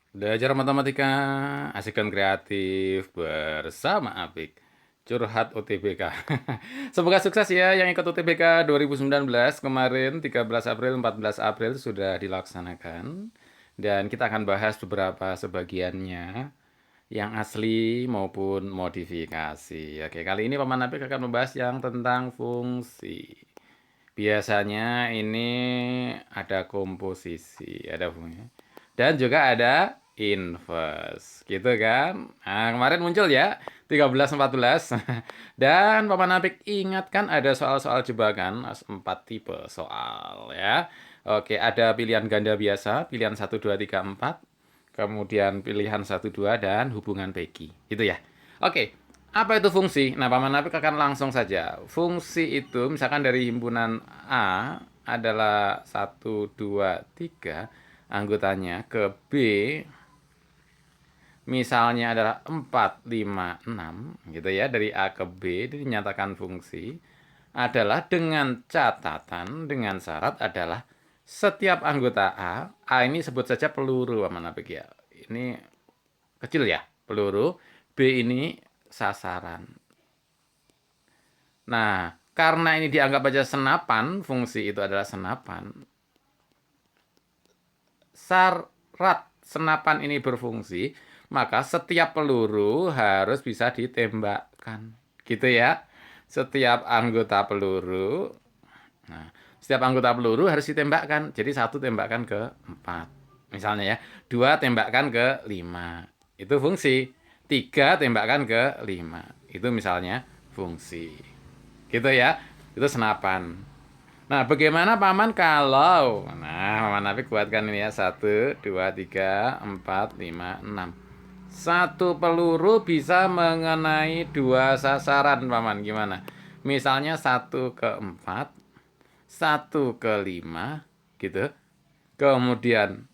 Belajar matematika asik dan kreatif bersama Apik. Curhat UTBK. Semoga sukses ya yang ikut UTBK 2019 kemarin 13 April 14 April sudah dilaksanakan. Dan kita akan bahas beberapa sebagiannya yang asli maupun modifikasi. Oke, kali ini Paman Apik akan membahas yang tentang fungsi. Biasanya ini ada komposisi, ada fungsi. Dan juga ada inverse, gitu kan? Nah, kemarin muncul ya, 13, 14. Dan Paman Apik ingatkan ada soal-soal jebakan, 4 tipe soal ya. Oke, ada pilihan ganda biasa, pilihan 1, 2, 3, 4. Kemudian pilihan 1, 2 dan hubungan Pegi. Gitu ya. Oke, apa itu fungsi? Nah, Paman Apik akan langsung saja. Fungsi itu misalkan dari himpunan A adalah 1, 2, 3 anggotanya ke B misalnya adalah 4, 5, 6 gitu ya, dari A ke B dinyatakan fungsi adalah dengan catatan, dengan syarat adalah setiap anggota A ini sebut saja peluru Paman Apik ya. Ini kecil ya, peluru. B ini sasaran. Nah, karena ini dianggap aja senapan, fungsi itu adalah senapan. Syarat senapan ini berfungsi, maka setiap peluru harus bisa ditembakkan. Gitu ya. Setiap anggota peluru, nah, setiap anggota peluru harus ditembakkan. Jadi 1 tembakan ke 4. Misalnya ya, 2 tembakan ke 5. Itu fungsi. 3 tembakan ke 5. Itu misalnya fungsi. Gitu ya. Itu senapan. Nah, bagaimana Paman kalau... Nah, Paman Apik buatkan ini ya. 1, 2, 3, 4, 5, 6. Satu peluru bisa mengenai 2 sasaran, Paman. Gimana? Misalnya 1 ke 4, 1 ke 5, gitu. Kemudian,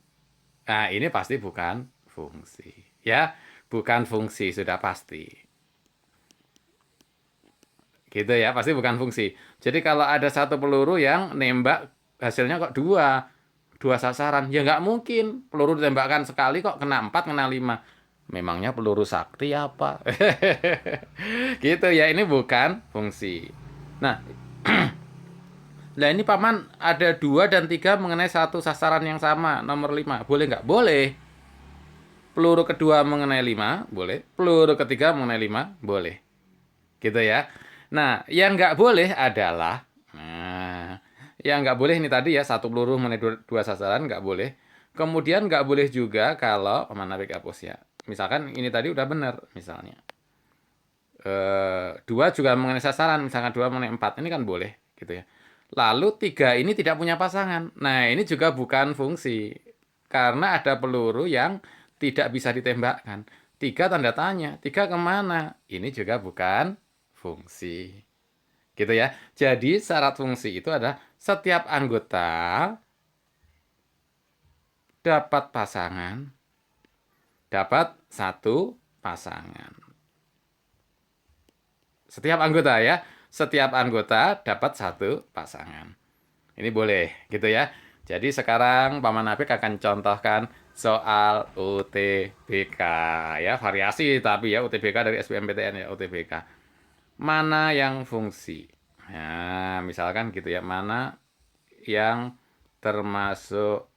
nah ini pasti bukan fungsi. Ya, bukan fungsi, sudah pasti. Gitu ya, pasti bukan fungsi. Jadi kalau ada satu peluru yang nembak hasilnya kok dua sasaran, ya nggak mungkin. Peluru ditembakkan sekali kok kena 4, kena 5. Memangnya peluru sakti apa? Gitu ya, ini bukan fungsi. Nah, nah ini Paman ada 2 dan 3 mengenai satu sasaran yang sama, nomor 5. Boleh nggak? Boleh. Peluru kedua mengenai 5, boleh. Peluru ketiga mengenai 5, boleh. Gitu ya. Nah, yang nggak boleh adalah, nah, yang nggak boleh ini tadi ya, satu peluru mengenai dua sasaran nggak boleh. Kemudian nggak boleh juga kalau Paman Apik hapus ya. Misalkan ini tadi udah benar, misalnya. 2 juga mengenai sasaran, misalkan 2 mengenai 4, ini kan boleh, gitu ya. Lalu 3 ini tidak punya pasangan. Nah, ini juga bukan fungsi. Karena ada peluru yang tidak bisa ditembakkan. 3 tanda tanya, 3 kemana? Ini juga bukan fungsi. Gitu ya. Jadi syarat fungsi itu adalah setiap anggota dapat pasangan, dapat satu pasangan. Setiap anggota ya, setiap anggota dapat satu pasangan. Ini boleh, gitu ya. Jadi sekarang Paman Apik akan contohkan soal UTBK ya, variasi tapi ya UTBK dari SBMPTN ya UTBK. Mana yang fungsi? Nah, misalkan gitu ya, mana yang termasuk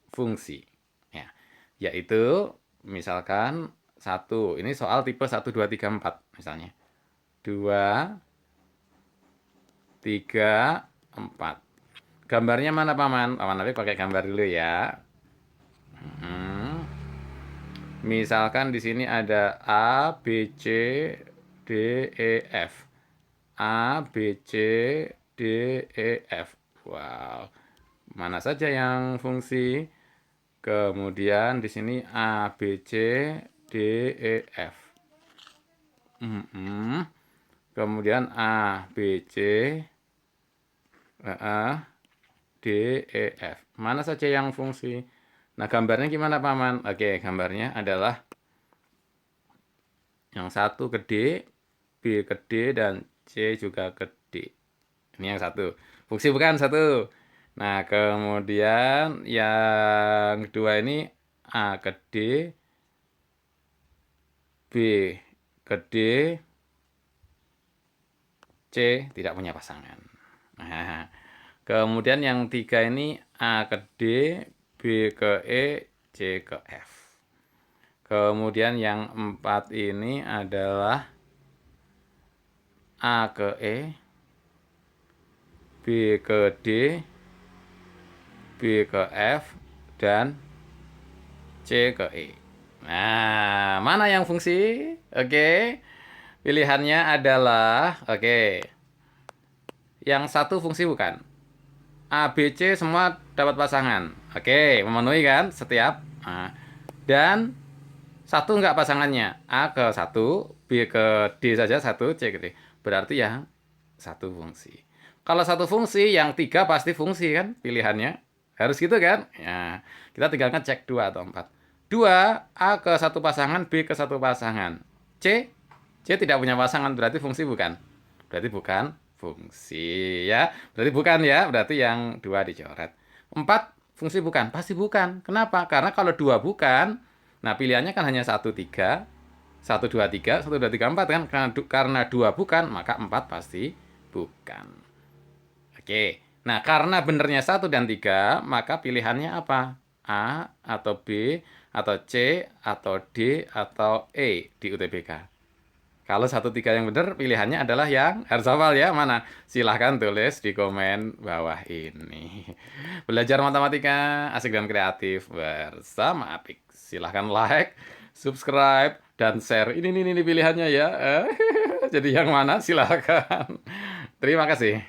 fungsi? Ya, yaitu misalkan satu, ini soal tipe 1, 2, 3, 4 misalnya. 2, 3, 4. Gambarnya mana Paman? Paman Apik pakai gambar dulu ya. Hmm. Misalkan di sini ada A, B, C, D, E, F. A, B, C, D, E, F. Wow. Mana saja yang fungsi? Kemudian di sini A, B, C, D, E, F. Kemudian A, B, C, D, E, F. Mana saja yang fungsi? Nah, gambarnya gimana, Paman? Oke, gambarnya adalah yang satu ke D, B ke D, dan C juga ke D. Ini yang satu. Fungsi bukan satu. Nah, kemudian yang kedua ini A ke D, B ke D, C tidak punya pasangan. Nah, kemudian yang 3 ini A ke D, B ke E, C ke F. Kemudian yang 4 ini adalah A ke E, B ke D, B ke F, dan C ke E. Nah, mana yang fungsi? Oke. Pilihannya adalah, yang satu fungsi bukan. A, B, C semua dapat pasangan. Oke, memenuhi kan setiap. Nah, dan satu enggak pasangannya. A ke 1, B ke D saja 1, C ke D. Berarti yang satu fungsi. Kalau satu fungsi, yang 3 pasti fungsi kan pilihannya. Harus gitu kan? Ya, kita tinggal ngecek 2 atau 4. 2, A ke satu pasangan, B ke satu pasangan. C tidak punya pasangan, berarti fungsi bukan? Berarti bukan fungsi ya. Berarti bukan ya, berarti yang 2 dicoret. 4 fungsi bukan? Pasti bukan. Kenapa? Karena kalau 2 bukan, nah pilihannya kan hanya 1, 3. 1, 2, 3, 1, 2, 3, 4 kan? Karena 2 bukan, maka 4 pasti bukan. Oke. Nah, karena benernya 1 dan 3, maka pilihannya apa? A atau B atau C atau D atau E di UTBK. Kalau 1, 3 yang benar, pilihannya adalah yang harus hafal ya. Mana? Silahkan tulis di komen bawah ini. Belajar matematika asik dan kreatif bersama Apik. Silahkan like, subscribe, dan share. Ini pilihannya ya. Jadi yang mana? Silahkan. Terima kasih.